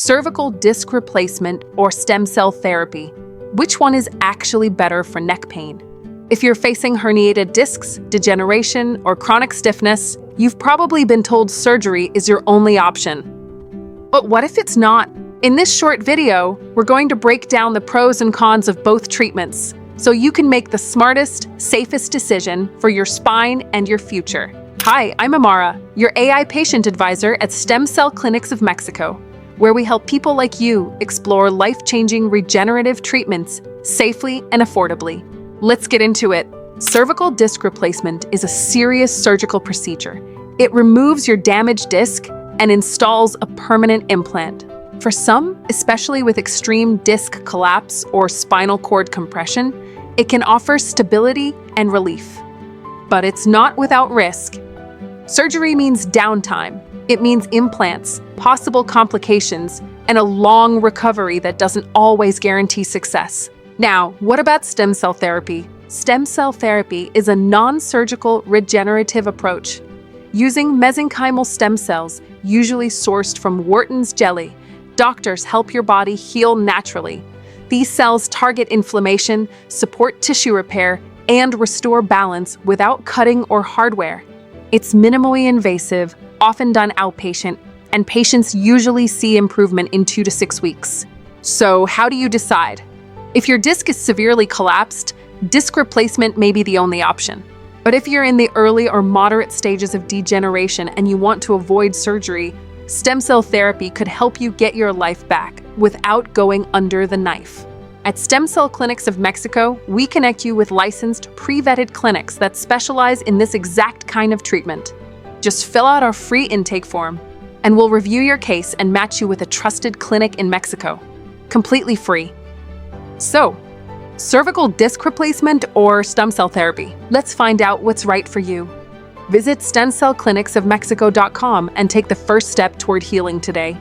cervical disc replacement, or stem cell therapy. Which one is actually better for neck pain? If you're facing herniated discs, degeneration, or chronic stiffness, you've probably been told surgery is your only option. But what if it's not? In this short video, we're going to break down the pros and cons of both treatments, so you can make the smartest, safest decision for your spine and your future. Hi, I'm Amara, your AI patient advisor at Stem Cell Clinics of Mexico, where we help people like you explore life-changing regenerative treatments safely and affordably. Let's get into it. Cervical disc replacement is a serious surgical procedure. It removes your damaged disc and installs a permanent implant. For some, especially with extreme disc collapse or spinal cord compression, it can offer stability and relief. But it's not without risk. Surgery means downtime. It means implants, possible complications, and a long recovery that doesn't always guarantee success. Now, what about stem cell therapy? Stem cell therapy is a non-surgical regenerative approach. Using mesenchymal stem cells, usually sourced from Wharton's jelly, doctors help your body heal naturally. These cells target inflammation, support tissue repair, and restore balance without cutting or hardware. It's minimally invasive, often done outpatient, and patients usually see improvement in 2 to 6 weeks. So how do you decide? If your disc is severely collapsed, disc replacement may be the only option. But if you're in the early or moderate stages of degeneration and you want to avoid surgery, stem cell therapy could help you get your life back without going under the knife. At Stem Cell Clinics of Mexico, we connect you with licensed, pre-vetted clinics that specialize in this exact kind of treatment. Just fill out our free intake form, and we'll review your case and match you with a trusted clinic in Mexico. Completely free. So, cervical disc replacement or stem cell therapy? Let's find out what's right for you. Visit stemcellclinicsofmexico.com and take the first step toward healing today.